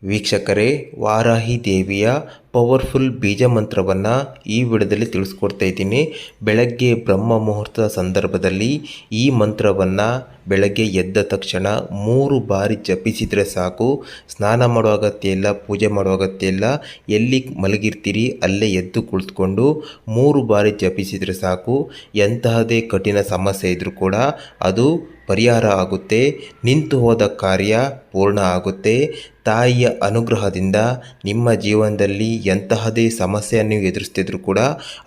ವೀಕ್ಷಕರೇ, ವಾರಾಹಿ ದೇವಿಯ ಪವರ್ಫುಲ್ ಬೀಜ ಮಂತ್ರವನ್ನು ಈ ವಿಡಿಯೋದಲ್ಲಿ ತಿಳಿಸ್ಕೊಡ್ತಾ ಇದ್ದೀನಿ. ಬೆಳಗ್ಗೆ ಬ್ರಹ್ಮ ಮುಹೂರ್ತದ ಸಂದರ್ಭದಲ್ಲಿ ಈ ಮಂತ್ರವನ್ನು ಬೆಳಗ್ಗೆ ಎದ್ದ ತಕ್ಷಣ 3 ಬಾರಿ ಜಪಿಸಿದರೆ ಸಾಕು. ಸ್ನಾನ ಮಾಡೋ ಅಗತ್ಯ ಇಲ್ಲ, ಪೂಜೆ ಮಾಡೋ ಅಗತ್ಯ ಇಲ್ಲ. ಎಲ್ಲಿ ಮಲಗಿರ್ತೀರಿ ಅಲ್ಲೇ ಎದ್ದು ಕುಳಿತುಕೊಂಡು 3 ಬಾರಿ ಜಪಿಸಿದರೆ ಸಾಕು. ಎಂತಹದೇ ಕಠಿಣ ಸಮಸ್ಯೆ ಇದ್ದರೂ ಕೂಡ ಅದು ಪರಿಹಾರ ಆಗುತ್ತೆ. ನಿಂತು ಹೋದ ಕಾರ್ಯ ಪೂರ್ಣ ಆಗುತ್ತೆ. ತಾಯಿಯ ಅನುಗ್ರಹದಿಂದ ನಿಮ್ಮ ಜೀವನದಲ್ಲಿ ಎಂತಹದೇ ಸಮಸ್ಯೆಯನ್ನು ನೀವು ಎದುರಿಸ್ತಿದ್ರು ಕೂಡ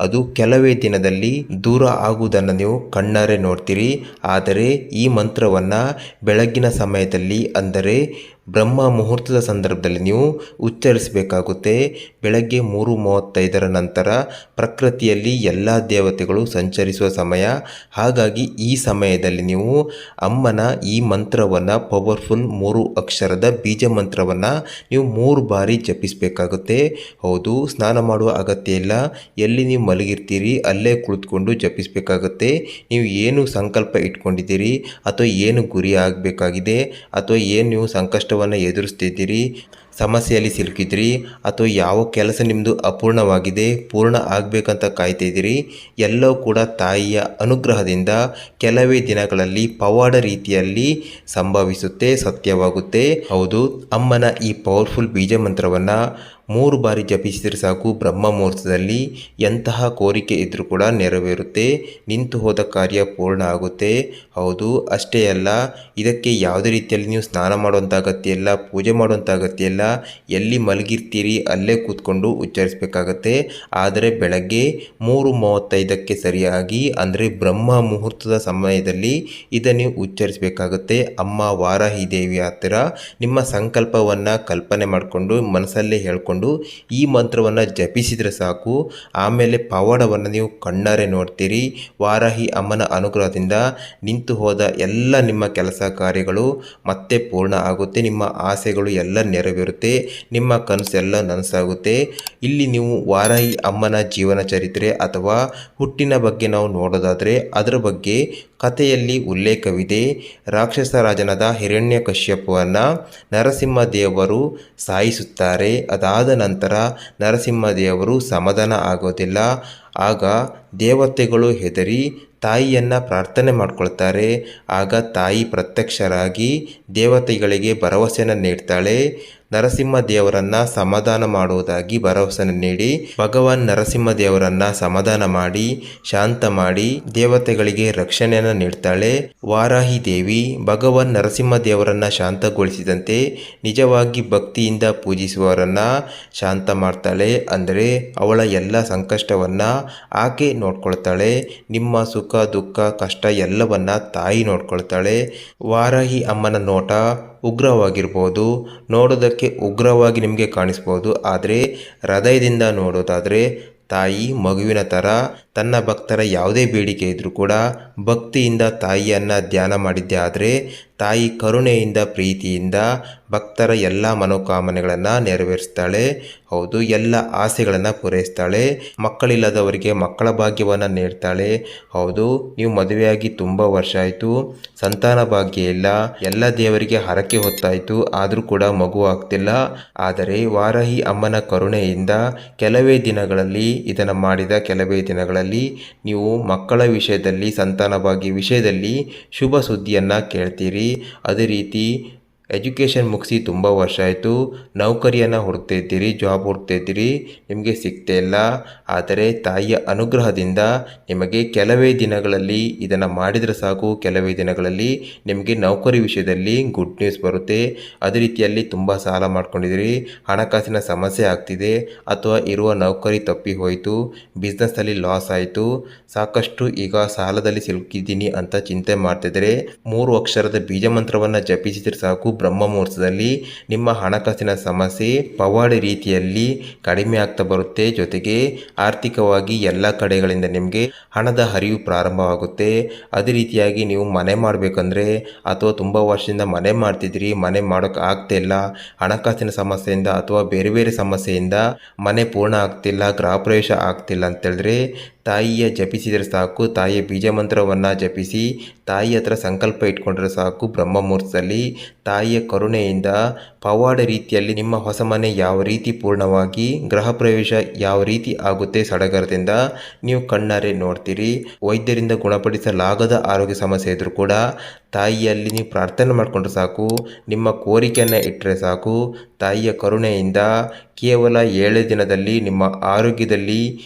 ಅದು ಕೆಲವೇ ದಿನದಲ್ಲಿ ದೂರ ಆಗುವುದನ್ನು ನೀವು ಕಣ್ಣಾರೆ ನೋಡ್ತೀರಿ. ಆದರೆ ಈ ಮಂತ್ರವನ್ನು ಬೆಳಗಿನ ಸಮಯದಲ್ಲಿ, ಅಂದರೆ ಬ್ರಹ್ಮ ಮುಹೂರ್ತದ ಸಂದರ್ಭದಲ್ಲಿ ನೀವು ಉಚ್ಚರಿಸಬೇಕಾಗುತ್ತೆ. ಬೆಳಗ್ಗೆ 3:35 ನಂತರ ಪ್ರಕೃತಿಯಲ್ಲಿ ಎಲ್ಲ ದೇವತೆಗಳು ಸಂಚರಿಸುವ ಸಮಯ. ಹಾಗಾಗಿ ಈ ಸಮಯದಲ್ಲಿ ನೀವು ಅಮ್ಮನ ಈ ಮಂತ್ರವನ್ನು, ಪವರ್ಫುಲ್ 3 ಅಕ್ಷರದ ಬೀಜ ಮಂತ್ರವನ್ನು ನೀವು 3 ಬಾರಿ ಜಪಿಸಬೇಕಾಗುತ್ತೆ. ಹೌದು, ಸ್ನಾನ ಮಾಡುವ ಅಗತ್ಯ ಇಲ್ಲ. ಎಲ್ಲಿ ನೀವು ಮಲಗಿರ್ತೀರಿ ಅಲ್ಲೇ ಕುಳಿತುಕೊಂಡು ಜಪಿಸಬೇಕಾಗುತ್ತೆ. ನೀವು ಏನು ಸಂಕಲ್ಪ ಇಟ್ಕೊಂಡಿದ್ದೀರಿ ಅಥವಾ ಏನು ಗುರಿ ಆಗಬೇಕಾಗಿದೆ ಅಥವಾ ಏನು ನೀವು ಸಂಕಷ್ಟವನ್ನು ಎದುರಿಸ್ತಿದ್ದೀರಿ, ಸಮಸ್ಯೆಯಲ್ಲಿ ಸಿಲುಕಿದ್ರಿ ಅಥವಾ ಯಾವ ಕೆಲಸ ನಿಮ್ಮದು ಅಪೂರ್ಣವಾಗಿದೆ ಪೂರ್ಣ ಆಗಬೇಕಂತ ಕಾಯ್ತಿದ್ದೀರಿ, ಎಲ್ಲವೂ ಕೂಡ ತಾಯಿಯ ಅನುಗ್ರಹದಿಂದ ಕೆಲವೇ ದಿನಗಳಲ್ಲಿ ಪವಾಡ ರೀತಿಯಲ್ಲಿ ಸಂಭವಿಸುತ್ತೆ, ಸತ್ಯವಾಗುತ್ತೆ. ಹೌದು, ಅಮ್ಮನ ಈ ಪವರ್ಫುಲ್ ಬೀಜ ಮಂತ್ರವನ್ನು 3 ಬಾರಿ ಜಪಿಸಿದರೆ ಸಾಕು. ಬ್ರಹ್ಮ ಮುಹೂರ್ತದಲ್ಲಿ ಎಂತಹ ಕೋರಿಕೆ ಇದ್ದರೂ ಕೂಡ ನೆರವೇರುತ್ತೆ. ನಿಂತು ಹೋದ ಕಾರ್ಯ ಪೂರ್ಣ ಆಗುತ್ತೆ. ಹೌದು, ಅಷ್ಟೇ ಅಲ್ಲ, ಇದಕ್ಕೆ ಯಾವುದೇ ರೀತಿಯಲ್ಲಿ ನೀವು ಸ್ನಾನ ಮಾಡುವಂಥ ಅಗತ್ಯ ಇಲ್ಲ, ಪೂಜೆ ಮಾಡುವಂಥ ಅಗತ್ಯ ಇಲ್ಲ. ಎಲ್ಲಿ ಮಲಗಿರ್ತೀರಿ ಅಲ್ಲೇ ಕೂತ್ಕೊಂಡು ಉಚ್ಚರಿಸಬೇಕಾಗತ್ತೆ. ಆದರೆ ಬೆಳಗ್ಗೆ 3:35ಕ್ಕೆ ಸರಿಯಾಗಿ, ಅಂದರೆ ಬ್ರಹ್ಮ ಮುಹೂರ್ತದ ಸಮಯದಲ್ಲಿ ಇದನ್ನು ಉಚ್ಚರಿಸಬೇಕಾಗುತ್ತೆ. ಅಮ್ಮ ವಾರಾಹಿ ದೇವಿ ಹತ್ತಿರ ನಿಮ್ಮ ಸಂಕಲ್ಪವನ್ನು ಕಲ್ಪನೆ ಮಾಡಿಕೊಂಡು ಮನಸ್ಸಲ್ಲೇ ಹೇಳ್ಕೊಂಡು ಈ ಮಂತ್ರವನ್ನು ಜಪಿಸಿದರೆ ಸಾಕು. ಆಮೇಲೆ ಪವಾಡವನ್ನು ನೀವು ಕಣ್ಣಾರೆ ನೋಡ್ತೀರಿ. ವಾರಾಹಿ ಅಮ್ಮನ ಅನುಗ್ರಹದಿಂದ ನಿಂತು ಹೋದ ಎಲ್ಲ ನಿಮ್ಮ ಕೆಲಸ ಕಾರ್ಯಗಳು ಮತ್ತೆ ಪೂರ್ಣ ಆಗುತ್ತೆ. ನಿಮ್ಮ ಆಸೆಗಳು ಎಲ್ಲ ನೆರವೇರುತ್ತೆ. ನಿಮ್ಮ ಕನಸು ಎಲ್ಲ ನನಸಾಗುತ್ತೆ. ಇಲ್ಲಿ ನೀವು ವಾರಾಹಿ ಅಮ್ಮನ ಜೀವನ ಚರಿತ್ರೆ ಅಥವಾ ಹುಟ್ಟಿನ ಬಗ್ಗೆ ನಾವು ನೋಡೋದಾದರೆ ಅದರ ಬಗ್ಗೆ ಕಥೆಯಲ್ಲಿ ಉಲ್ಲೇಖವಿದೆ. ರಾಕ್ಷಸ ರಾಜನಾದ ಹಿರಣ್ಯಕಶ್ಯಪವನ್ನು ನರಸಿಂಹದೇವರು ಸಾಯಿಸುತ್ತಾರೆ. ಅದಾದ ನಂತರ ನರಸಿಂಹದೇವರು ಸಮಾಧಾನ ಆಗೋದಿಲ್ಲ. ಆಗ ದೇವತೆಗಳು ಹೆದರಿ ತಾಯಿಯನ್ನು ಪ್ರಾರ್ಥನೆ ಮಾಡ್ಕೊಳ್ತಾರೆ. ಆಗ ತಾಯಿ ಪ್ರತ್ಯಕ್ಷರಾಗಿ ದೇವತೆಗಳಿಗೆ ಭರವಸೆಯನ್ನು ನೀಡ್ತಾಳೆ. ನರಸಿಂಹದೇವರನ್ನು ಸಮಾಧಾನ ಮಾಡುವುದಾಗಿ ಭರವಸೆಯನ್ನು ನೀಡಿ ಭಗವಾನ್ ನರಸಿಂಹದೇವರನ್ನು ಸಮಾಧಾನ ಮಾಡಿ ಶಾಂತ ಮಾಡಿ ದೇವತೆಗಳಿಗೆ ರಕ್ಷಣೆಯನ್ನು ನೀಡ್ತಾಳೆ. ವಾರಾಹಿ ದೇವಿ ಭಗವಾನ್ ನರಸಿಂಹದೇವರನ್ನು ಶಾಂತಗೊಳಿಸಿದಂತೆ ನಿಜವಾಗಿ ಭಕ್ತಿಯಿಂದ ಪೂಜಿಸುವವರನ್ನು ಶಾಂತ ಮಾಡ್ತಾಳೆ. ಅಂದರೆ ಅವಳ ಎಲ್ಲ ಸಂಕಷ್ಟವನ್ನು ಆಕೆ ನೋಡ್ಕೊಳ್ತಾಳೆ. ನಿಮ್ಮ ಸುಖ ದುಃಖ ಕಷ್ಟ ಎಲ್ಲವನ್ನ ತಾಯಿ ನೋಡ್ಕೊಳ್ತಾಳೆ. ವಾರಾಹಿ ಅಮ್ಮನ ನೋಟ ಉಗ್ರವಾಗಿರ್ಬೋದು, ನೋಡೋದಕ್ಕೆ ಉಗ್ರವಾಗಿ ನಿಮಗೆ ಕಾಣಿಸ್ಬೋದು. ಆದರೆ ಹೃದಯದಿಂದ ನೋಡೋದಾದರೆ ತಾಯಿ ಮಗುವಿನ ಥರ ತನ್ನ ಭಕ್ತರ ಯಾವುದೇ ಬೇಡಿಕೆ ಇದ್ದರೂ ಕೂಡ ಭಕ್ತಿಯಿಂದ ತಾಯಿಯನ್ನು ಧ್ಯಾನ ಮಾಡಿದ್ದೇ ಆದರೆ ತಾಯಿ ಕರುಣೆಯಿಂದ ಪ್ರೀತಿಯಿಂದ ಭಕ್ತರ ಎಲ್ಲ ಮನೋಕಾಮನೆಗಳನ್ನು ನೆರವೇರಿಸ್ತಾಳೆ. ಹೌದು, ಎಲ್ಲ ಆಸೆಗಳನ್ನು ಪೂರೈಸ್ತಾಳೆ. ಮಕ್ಕಳಿಲ್ಲದವರಿಗೆ ಮಕ್ಕಳ ಭಾಗ್ಯವನ್ನು ನೀಡ್ತಾಳೆ. ಹೌದು, ನೀವು ಮದುವೆಯಾಗಿ ತುಂಬ ವರ್ಷ ಆಯಿತು, ಸಂತಾನ ಭಾಗ್ಯ ಇಲ್ಲ, ಎಲ್ಲ ದೇವರಿಗೆ ಹರಕೆ ಹೊತ್ತಾಯಿತು, ಆದರೂ ಕೂಡ ಮಗು ಆಗ್ತಿಲ್ಲ. ಆದರೆ ವಾರಾಹಿ ಅಮ್ಮನ ಕರುಣೆಯಿಂದ ಕೆಲವೇ ದಿನಗಳಲ್ಲಿ, ಇದನ್ನು ಮಾಡಿದ ಕೆಲವೇ ದಿನಗಳಲ್ಲಿ ನೀವು ಮಕ್ಕಳ ವಿಷಯದಲ್ಲಿ, ಸಂತಾನ ಭಾಗ್ಯ ವಿಷಯದಲ್ಲಿ ಶುಭ ಸುದ್ದಿಯನ್ನು ಕೇಳ್ತೀರಿ. ಅದೇ ರೀತಿ ಎಜುಕೇಷನ್ ಮುಗಿಸಿ ತುಂಬ ವರ್ಷ ಆಯಿತು, ನೌಕರಿಯನ್ನು ಹುಡುಕ್ತಾ ಇದ್ದೀರಿ, ಜಾಬ್ ಹುಡುಕ್ತಾ ಇದ್ದೀರಿ, ನಿಮಗೆ ಸಿಗ್ತಾ ಇಲ್ಲ. ಆದರೆ ತಾಯಿಯ ಅನುಗ್ರಹದಿಂದ ನಿಮಗೆ ಕೆಲವೇ ದಿನಗಳಲ್ಲಿ, ಇದನ್ನು ಮಾಡಿದರೆ ಸಾಕು, ಕೆಲವೇ ದಿನಗಳಲ್ಲಿ ನಿಮಗೆ ನೌಕರಿ ವಿಷಯದಲ್ಲಿ ಗುಡ್ ನ್ಯೂಸ್ ಬರುತ್ತೆ. ಅದೇ ರೀತಿಯಲ್ಲಿ ತುಂಬ ಸಾಲ ಮಾಡ್ಕೊಂಡಿದ್ದೀರಿ, ಹಣಕಾಸಿನ ಸಮಸ್ಯೆ ಆಗ್ತಿದೆ, ಅಥವಾ ಇರುವ ನೌಕರಿ ತಪ್ಪಿ ಹೋಯಿತು, ಬಿಸ್ನೆಸ್ಸಲ್ಲಿ ಲಾಸ್ ಆಯಿತು, ಸಾಕಷ್ಟು ಈಗ ಸಾಲದಲ್ಲಿ ಸಿಲುಕಿದ್ದೀನಿ ಅಂತ ಚಿಂತೆ ಮಾಡ್ತಿದ್ರೆ 3 ಅಕ್ಷರದ ಬೀಜ ಮಂತ್ರವನ್ನು ಜಪಿಸಿದರೆ ಸಾಕು. ಬ್ರಹ್ಮ ಮುಹೂರ್ತದಲ್ಲಿ ನಿಮ್ಮ ಹಣಕಾಸಿನ ಸಮಸ್ಯೆ ಪವಾಡ ರೀತಿಯಲ್ಲಿ ಕಡಿಮೆ ಆಗ್ತಾ ಬರುತ್ತೆ. ಜೊತೆಗೆ ಆರ್ಥಿಕವಾಗಿ ಎಲ್ಲ ಕಡೆಗಳಿಂದ ನಿಮಗೆ ಹಣದ ಹರಿವು ಪ್ರಾರಂಭವಾಗುತ್ತೆ. ಅದೇ ರೀತಿಯಾಗಿ ನೀವು ಮನೆ ಮಾಡಬೇಕಂದ್ರೆ ಅಥವಾ ತುಂಬ ವರ್ಷದಿಂದ ಮನೆ ಮಾಡ್ತಿದ್ದೀರಿ, ಮನೆ ಮಾಡೋಕ್ಕೆ ಆಗ್ತಾ ಇಲ್ಲ, ಹಣಕಾಸಿನ ಸಮಸ್ಯೆಯಿಂದ ಅಥವಾ ಬೇರೆ ಬೇರೆ ಸಮಸ್ಯೆಯಿಂದ ಮನೆ ಪೂರ್ಣ ಆಗ್ತಿಲ್ಲ, ಗೃಹ ಪ್ರವೇಶ ಆಗ್ತಿಲ್ಲ ಅಂತೇಳಿದ್ರೆ ತಾಯಿಯ ಜಪಿಸಿದರೆ ಸಾಕು. ತಾಯಿಯ ಬೀಜ ಮಂತ್ರವನ್ನು ಜಪಿಸಿ ತಾಯಿ ಹತ್ರ ಸಂಕಲ್ಪ ಇಟ್ಕೊಂಡ್ರೆ ಸಾಕು. ಬ್ರಹ್ಮ ಮುಹೂರ್ತದಲ್ಲಿ ತಾಯಿ ತಾಯಿಯ ಕರುಣೆಯಿಂದ ಪವಾಡ ರೀತಿಯಲ್ಲಿ ನಿಮ್ಮ ಹೊಸ ಮನೆ ಯಾವ ರೀತಿ ಪೂರ್ಣವಾಗಿ ಗೃಹ ಪ್ರವೇಶ ಯಾವ ರೀತಿ ಆಗುತ್ತೆ ಸಡಗರದಿಂದ ನೀವು ಕಣ್ಣಾರೆ ನೋಡ್ತೀರಿ. ವೈದ್ಯರಿಂದ ಗುಣಪಡಿಸಲಾಗದ ಆರೋಗ್ಯ ಸಮಸ್ಯೆ ಇದ್ರೂ ಕೂಡ ತಾಯಿಯಲ್ಲಿ ನೀವು ಪ್ರಾರ್ಥನೆ ಮಾಡಿಕೊಂಡ್ರೆ ಸಾಕು, ನಿಮ್ಮ ಕೋರಿಕೆಯನ್ನು ಇಟ್ಟರೆ ಸಾಕು, ತಾಯಿಯ ಕರುಣೆಯಿಂದ ಕೇವಲ 7 ದಿನದಲ್ಲಿ ನಿಮ್ಮ ಆರೋಗ್ಯದಲ್ಲಿ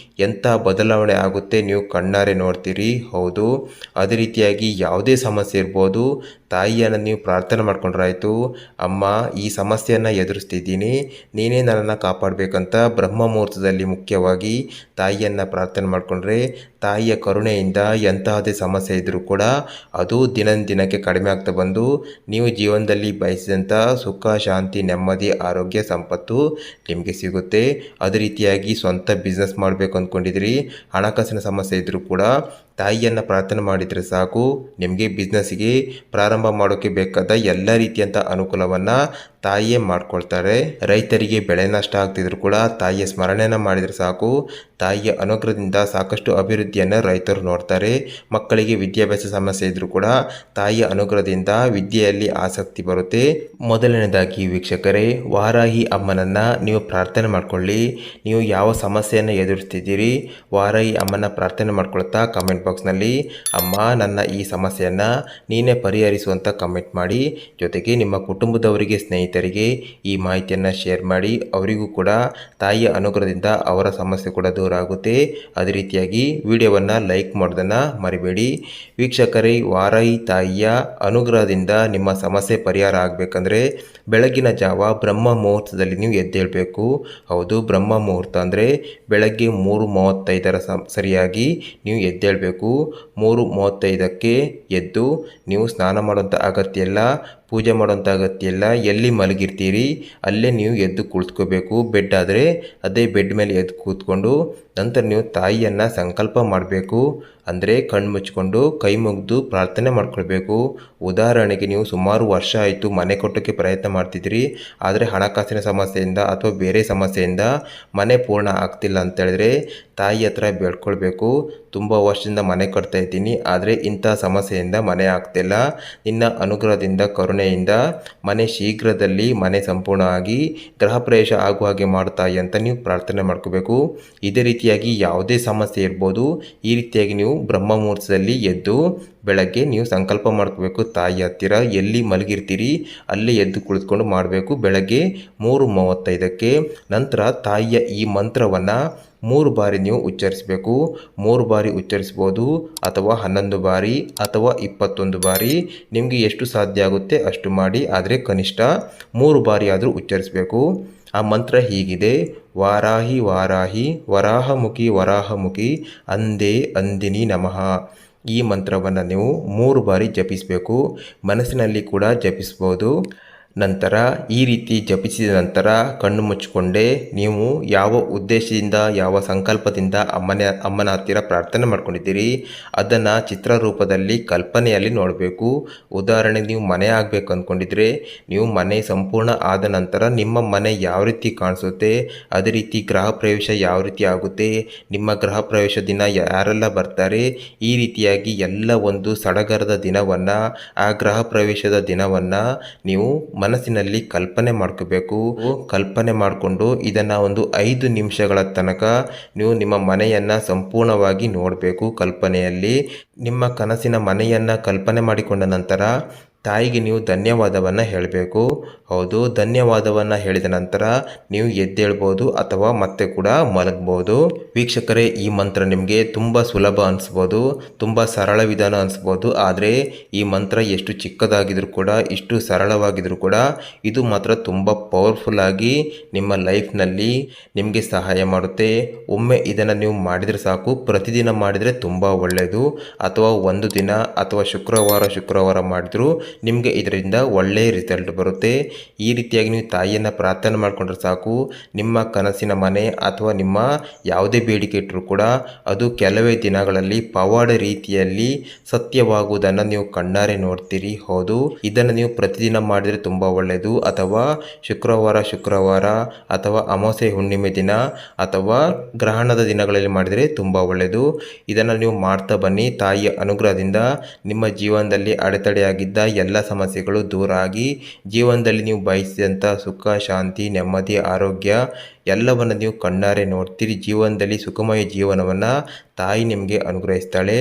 ಎಂಥ ಬದಲಾವಣೆ ಆಗುತ್ತೆ ನೀವು ಕಣ್ಣಾರೆ ನೋಡ್ತೀರಿ. ಹೌದು, ಅದೇ ರೀತಿಯಾಗಿ ಯಾವುದೇ ಸಮಸ್ಯೆ ಇರ್ಬೋದು, ತಾಯಿಯನ್ನು ನೀವು ಪ್ರಾರ್ಥನೆ ಮಾಡ್ಕೊಂಡ್ರಾಯ್ತು, ಅಮ್ಮ ಈ ಸಮಸ್ಯೆಯನ್ನು ಎದುರಿಸ್ತಿದ್ದೀನಿ, ನೀನೇ ನನ್ನನ್ನು ಕಾಪಾಡಬೇಕಂತ ಬ್ರಹ್ಮ ಮುಹೂರ್ತದಲ್ಲಿ ಮುಖ್ಯವಾಗಿ ತಾಯಿಯನ್ನು ಪ್ರಾರ್ಥನೆ ಮಾಡಿಕೊಂಡ್ರೆ ತಾಯಿಯ ಕರುಣೆಯಿಂದ ಎಂತಹದೇ ಸಮಸ್ಯೆ ಇದ್ದರೂ ಕೂಡ ಅದು ದಿನಕ್ಕೆ ಕಡಿಮೆ ಆಗ್ತಾ ಬಂದು ನೀವು ಜೀವನದಲ್ಲಿ ಬಯಸಿದಂಥ ಸುಖ, ಶಾಂತಿ, ನೆಮ್ಮದಿ, ಆರೋಗ್ಯ, ಸಂಪತ್ತು ನಿಮಗೆ ಸಿಗುತ್ತೆ. ಅದೇ ರೀತಿಯಾಗಿ ಸ್ವಂತ ಬಿಸ್ನೆಸ್ ಮಾಡಬೇಕು ಅಂದ್ಕೊಂಡಿದ್ರಿ, ಹಣಕಾಸಿನ ಸಮಸ್ಯೆ ಇದ್ದರೂ ಕೂಡ ತಾಯಿಯನ್ನು ಪ್ರಾರ್ಥನೆ ಮಾಡಿದರೆ ಸಾಕು, ನಿಮಗೆ ಬಿಸ್ನೆಸ್ಸಿಗೆ ಪ್ರಾರಂಭ ಮಾಡೋಕ್ಕೆ ಬೇಕಾದ ಎಲ್ಲ ರೀತಿಯಂಥ ಅನುಕೂಲವನ್ನು ತಾಯಿಯೇ ಮಾಡ್ಕೊಳ್ತಾರೆ. ರೈತರಿಗೆ ಬೆಳೆ ನಷ್ಟ ಆಗ್ತಿದ್ರು ಕೂಡ ತಾಯಿಯ ಸ್ಮರಣೆಯನ್ನು ಮಾಡಿದರೆ ಸಾಕು, ತಾಯಿಯ ಅನುಗ್ರಹದಿಂದ ಸಾಕಷ್ಟು ಅಭಿವೃದ್ಧಿಯನ್ನು ರೈತರು ನೋಡ್ತಾರೆ. ಮಕ್ಕಳಿಗೆ ವಿದ್ಯಾಭ್ಯಾಸ ಸಮಸ್ಯೆ ಇದ್ದರೂ ಕೂಡ ತಾಯಿಯ ಅನುಗ್ರಹದಿಂದ ವಿದ್ಯೆಯಲ್ಲಿ ಆಸಕ್ತಿ ಬರುತ್ತೆ. ಮೊದಲನೇದಾಗಿ ವೀಕ್ಷಕರೇ, ವಾರಾಹಿ ಅಮ್ಮನನ್ನು ನೀವು ಪ್ರಾರ್ಥನೆ ಮಾಡ್ಕೊಳ್ಳಿ. ನೀವು ಯಾವ ಸಮಸ್ಯೆಯನ್ನು ಎದುರಿಸ್ತಿದ್ದೀರಿ, ವಾರಾಹಿ ಅಮ್ಮನ ಪ್ರಾರ್ಥನೆ ಮಾಡ್ಕೊಳ್ತಾ ಕಮೆಂಟ್ ಬಾಕ್ಸ್ನಲ್ಲಿ ಅಮ್ಮ ನನ್ನ ಈ ಸಮಸ್ಯೆಯನ್ನು ನೀನೇ ಪರಿಹರಿಸುವಂಥ ಕಮೆಂಟ್ ಮಾಡಿ. ಜೊತೆಗೆ ನಿಮ್ಮ ಕುಟುಂಬದವರಿಗೆ, ಸ್ನೇಹಿತರಿಗೆ ಈ ಮಾಹಿತಿಯನ್ನು ಶೇರ್ ಮಾಡಿ. ಅವರಿಗೂ ಕೂಡ ತಾಯಿಯ ಅನುಗ್ರಹದಿಂದ ಅವರ ಸಮಸ್ಯೆ ಕೂಡ ದೂರ ಆಗುತ್ತೆ. ಅದೇ ರೀತಿಯಾಗಿ ವಿಡಿಯೋವನ್ನು ಲೈಕ್ ಮಾಡೋದನ್ನು ಮರಿಬೇಡಿ. ವೀಕ್ಷಕರೇ, ವಾರಾಹಿ ತಾಯಿಯ ಅನುಗ್ರಹದಿಂದ ನಿಮ್ಮ ಸಮಸ್ಯೆ ಪರಿಹಾರ ಆಗಬೇಕಂದ್ರೆ ಬೆಳಗಿನ ಜಾವ ಬ್ರಹ್ಮ ಮುಹೂರ್ತದಲ್ಲಿ ನೀವು ಎದ್ದೇಳಬೇಕು. ಹೌದು, ಬ್ರಹ್ಮ ಮುಹೂರ್ತ ಅಂದರೆ ಬೆಳಗ್ಗೆ 3:35 ಸರಿಯಾಗಿ ನೀವು ಎದ್ದೇಳಬೇಕು. 3:35ಕ್ಕೆ ಎದ್ದು ನೀವು ಸ್ನಾನ ಮಾಡುವಂಥ ಅಗತ್ಯ ಇಲ್ಲ, ಪೂಜೆ ಮಾಡೋಂಥ ಅಗತ್ಯ ಇಲ್ಲ. ಎಲ್ಲಿ ಮಲಗಿರ್ತೀರಿ ಅಲ್ಲೇ ನೀವು ಎದ್ದು ಕುಳಿತುಕೋಬೇಕು. ಬೆಡ್ ಆದರೆ ಅದೇ ಬೆಡ್ ಮೇಲೆ ಎದ್ದು ಕೂತ್ಕೊಂಡು ನಂತರ ನೀವು ತಾಯಿಯನ್ನು ಸಂಕಲ್ಪ ಮಾಡಬೇಕು. ಅಂದರೆ ಕಣ್ಣು ಮುಚ್ಕೊಂಡು ಕೈ ಮುಗಿದು ಪ್ರಾರ್ಥನೆ ಮಾಡ್ಕೊಳ್ಬೇಕು. ಉದಾಹರಣೆಗೆ, ನೀವು ಸುಮಾರು ವರ್ಷ ಆಯಿತು ಮನೆ ಕಟ್ಟೋಕ್ಕೆ ಪ್ರಯತ್ನ ಮಾಡ್ತಿದ್ರಿ, ಆದರೆ ಹಣಕಾಸಿನ ಸಮಸ್ಯೆಯಿಂದ ಅಥವಾ ಬೇರೆ ಸಮಸ್ಯೆಯಿಂದ ಮನೆ ಪೂರ್ಣ ಆಗ್ತಿಲ್ಲ ಅಂತ ಹೇಳಿದ್ರೆ ತಾಯಿ ಹತ್ರ ಬೇಡ್ಕೊಳ್ಬೇಕು. ತುಂಬ ವರ್ಷದಿಂದ ಮನೆ ಕಟ್ತಾ ಇದ್ದೀನಿ, ಆದರೆ ಇಂಥ ಸಮಸ್ಯೆಯಿಂದ ಮನೆ ಆಗ್ತಿಲ್ಲ, ನಿನ್ನ ಅನುಗ್ರಹದಿಂದ ಕರುಣೆಯಿಂದ ಮನೆ ಶೀಘ್ರದಲ್ಲಿ ಮನೆ ಸಂಪೂರ್ಣವಾಗಿ ಗೃಹ ಪ್ರವೇಶ ಆಗುವ ಹಾಗೆ ಮಾಡ್ತಾಯಿ ಅಂತ ನೀವು ಪ್ರಾರ್ಥನೆ ಮಾಡ್ಕೋಬೇಕು. ಇದೇ ರೀತಿಯಾಗಿ ಯಾವುದೇ ಸಮಸ್ಯೆ ಇರ್ಬೋದು, ಈ ರೀತಿಯಾಗಿ ನೀವು ಬ್ರಹ್ಮ ಮುಹೂರ್ತದಲ್ಲಿ ಎದ್ದು ಬೆಳಗ್ಗೆ ನೀವು ಸಂಕಲ್ಪ ಮಾಡ್ಕೋಬೇಕು. ತಾಯಿ ಹತ್ತಿರ ಎಲ್ಲಿ ಮಲಗಿರ್ತೀರಿ ಅಲ್ಲೇ ಎದ್ದು ಕುಳಿತುಕೊಂಡು ಮಾಡಬೇಕು. ಬೆಳಗ್ಗೆ 3:35ಕ್ಕೆ ನಂತರ ತಾಯಿಯ ಈ ಮಂತ್ರವನ್ನು 3 ಬಾರಿ ನೀವು ಉಚ್ಚರಿಸಬೇಕು. 3 ಬಾರಿ ಉಚ್ಚರಿಸ್ಬೋದು, ಅಥವಾ 11 ಬಾರಿ, ಅಥವಾ 21 ಬಾರಿ, ನಿಮಗೆ ಎಷ್ಟು ಸಾಧ್ಯ ಆಗುತ್ತೆ ಅಷ್ಟು ಮಾಡಿ. ಆದರೆ ಕನಿಷ್ಠ 3 ಬಾರಿ ಆದರೂ ಉಚ್ಚರಿಸಬೇಕು. ಆ ಮಂತ್ರ ಹೀಗಿದೆ: ವಾರಾಹಿ ವಾರಾಹಿ ವರಾಹಮುಖಿ ವರಾಹಮುಖಿ ಅಂದೇ ಅಂದಿನಿ ನಮಃ. ಈ ಮಂತ್ರವನ್ನು ನೀವು 3 ಬಾರಿ ಜಪಿಸಬೇಕು. ಮನಸ್ಸಿನಲ್ಲಿ ಕೂಡ ಜಪಿಸ್ಬೋದು. ನಂತರ ಈ ರೀತಿ ಜಪಿಸಿದ ನಂತರ ಕಣ್ಣು ಮುಚ್ಚಿಕೊಂಡೇ ನೀವು ಯಾವ ಉದ್ದೇಶದಿಂದ, ಯಾವ ಸಂಕಲ್ಪದಿಂದ ಅಮ್ಮನ ಹತ್ತಿರ ಪ್ರಾರ್ಥನೆ ಮಾಡ್ಕೊಂಡಿದ್ದೀರಿ ಅದನ್ನು ಚಿತ್ರರೂಪದಲ್ಲಿ ಕಲ್ಪನೆಯಲ್ಲಿ ನೋಡಬೇಕು. ಉದಾಹರಣೆಗೆ, ನೀವು ಮನೆ ಆಗಬೇಕು ಅಂದ್ಕೊಂಡಿದ್ರೆ ನೀವು ಮನೆ ಸಂಪೂರ್ಣ ಆದ ನಂತರ ನಿಮ್ಮ ಮನೆ ಯಾವ ರೀತಿ ಕಾಣಿಸುತ್ತೆ, ಅದೇ ರೀತಿ ಗೃಹ ಪ್ರವೇಶ ಯಾವ ರೀತಿ ಆಗುತ್ತೆ, ನಿಮ್ಮ ಗೃಹ ಪ್ರವೇಶ ದಿನ ಯಾರೆಲ್ಲ ಬರ್ತಾರೆ, ಈ ರೀತಿಯಾಗಿ ಎಲ್ಲ ಒಂದು ಸಡಗರದ ದಿನವನ್ನು, ಆ ಗೃಹ ಪ್ರವೇಶದ ದಿನವನ್ನು ನೀವು ಮನಸ್ಸಿನಲ್ಲಿ ಕಲ್ಪನೆ ಮಾಡ್ಕೋಬೇಕು. ಕಲ್ಪನೆ ಮಾಡಿಕೊಂಡು ಇದನ್ನು ಒಂದು 5 ನಿಮಿಷಗಳ ತನಕ ನೀವು ನಿಮ್ಮ ಮನೆಯನ್ನು ಸಂಪೂರ್ಣವಾಗಿ ನೋಡಬೇಕು. ಕಲ್ಪನೆಯಲ್ಲಿ ನಿಮ್ಮ ಕನಸಿನ ಮನೆಯನ್ನು ಕಲ್ಪನೆ ಮಾಡಿಕೊಂಡ ನಂತರ ತಾಯಿಗೆ ನೀವು ಧನ್ಯವಾದವನ್ನು ಹೇಳಬೇಕು. ಹೌದು, ಧನ್ಯವಾದವನ್ನು ಹೇಳಿದ ನಂತರ ನೀವು ಎದ್ದೇಳ್ಬೋದು ಅಥವಾ ಮತ್ತೆ ಕೂಡ ಮಲಗ್ಬೋದು. ವೀಕ್ಷಕರೇ, ಈ ಮಂತ್ರ ನಿಮಗೆ ತುಂಬ ಸುಲಭ ಅನಿಸ್ಬೋದು, ತುಂಬ ಸರಳ ವಿಧಾನ ಅನಿಸ್ಬೋದು, ಆದರೆ ಈ ಮಂತ್ರ ಎಷ್ಟು ಚಿಕ್ಕದಾಗಿದ್ರೂ ಕೂಡ, ಇಷ್ಟು ಸರಳವಾಗಿದ್ರೂ ಕೂಡ ಇದು ಮಾತ್ರ ತುಂಬ ಪವರ್ಫುಲ್ ಆಗಿ ನಿಮ್ಮ ಲೈಫ್ನಲ್ಲಿ ನಿಮಗೆ ಸಹಾಯ ಮಾಡುತ್ತೆ. ಒಮ್ಮೆ ಇದನ್ನು ನೀವು ಮಾಡಿದರೆ ಸಾಕು, ಪ್ರತಿದಿನ ಮಾಡಿದರೆ ತುಂಬ ಒಳ್ಳೆಯದು. ಅಥವಾ ಒಂದು ದಿನ ಅಥವಾ ಶುಕ್ರವಾರ ಮಾಡಿದ್ರು ನಿಮಗೆ ಇದರಿಂದ ಒಳ್ಳೆಯ ರಿಸಲ್ಟ್ ಬರುತ್ತೆ. ಈ ರೀತಿಯಾಗಿ ನೀವು ತಾಯಿಯನ್ನು ಪ್ರಾರ್ಥನೆ ಮಾಡಿಕೊಂಡ್ರೆ ಸಾಕು, ನಿಮ್ಮ ಕನಸಿನ ಮನೆ ಅಥವಾ ನಿಮ್ಮ ಯಾವುದೇ ಬೇಡಿಕೆ ಇಟ್ಟರೂ ಕೂಡ ಅದು ಕೆಲವೇ ದಿನಗಳಲ್ಲಿ ಪವಾಡ ರೀತಿಯಲ್ಲಿ ಸತ್ಯವಾಗುವುದನ್ನು ನೀವು ಕಣ್ಣಾರೆ ನೋಡ್ತೀರಿ. ಹೌದು, ಇದನ್ನು ನೀವು ಪ್ರತಿದಿನ ಮಾಡಿದರೆ ತುಂಬ ಒಳ್ಳೆಯದು. ಅಥವಾ ಶುಕ್ರವಾರ ಅಥವಾ ಅಮಾವಾಸ್ಯೆ ಹುಣ್ಣಿಮೆ ದಿನ ಅಥವಾ ಗ್ರಹಣದ ದಿನಗಳಲ್ಲಿ ಮಾಡಿದರೆ ತುಂಬ ಒಳ್ಳೆಯದು. ಇದನ್ನು ನೀವು ಮಾಡ್ತಾ ಬನ್ನಿ. ತಾಯಿಯ ಅನುಗ್ರಹದಿಂದ ನಿಮ್ಮ ಜೀವನದಲ್ಲಿ ಅಡೆತಡೆಯಾಗಿದ್ದ ಎಲ್ಲ ಸಮಸ್ಯೆಗಳು ದೂರ ಆಗಿ ಜೀವನದಲ್ಲಿ ನೀವು ಬಯಸಿದಂಥ ಸುಖ, ಶಾಂತಿ, ನೆಮ್ಮದಿ, ಆರೋಗ್ಯ ಎಲ್ಲವನ್ನು ನೀವು ಕಣ್ಣಾರೆ ನೋಡ್ತೀರಿ. ಜೀವನದಲ್ಲಿ ಸುಖಮಯ ಜೀವನವನ್ನು ತಾಯಿ ನಿಮಗೆ ಅನುಗ್ರಹಿಸ್ತಾಳೆ.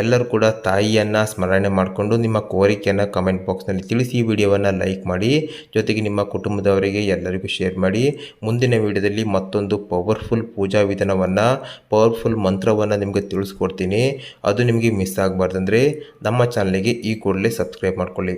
ಎಲ್ಲರೂ ಕೂಡ ತಾಯಿಯನ್ನು ಸ್ಮರಣೆ ಮಾಡಿಕೊಂಡು ನಿಮ್ಮ ಕೋರಿಕೆಯನ್ನು ಕಮೆಂಟ್ ಬಾಕ್ಸ್ನಲ್ಲಿ ತಿಳಿಸಿ. ಈ ವಿಡಿಯೋವನ್ನು ಲೈಕ್ ಮಾಡಿ, ಜೊತೆಗೆ ನಿಮ್ಮ ಕುಟುಂಬದವರಿಗೆ ಎಲ್ಲರಿಗೂ ಶೇರ್ ಮಾಡಿ. ಮುಂದಿನ ವಿಡಿಯೋದಲ್ಲಿ ಮತ್ತೊಂದು ಪವರ್ಫುಲ್ ಪೂಜಾ ವಿಧಾನವನ್ನು, ಪವರ್ಫುಲ್ ಮಂತ್ರವನ್ನು ನಿಮಗೆ ತಿಳಿಸ್ಕೊಡ್ತೀನಿ. ಅದು ನಿಮಗೆ ಮಿಸ್ ಆಗಬಾರ್ದಂದ್ರೆ ನಮ್ಮ ಚಾನಲ್ಗೆ ಈ ಕೂಡಲೇ ಸಬ್ಸ್ಕ್ರೈಬ್ ಮಾಡ್ಕೊಳ್ಳಿ.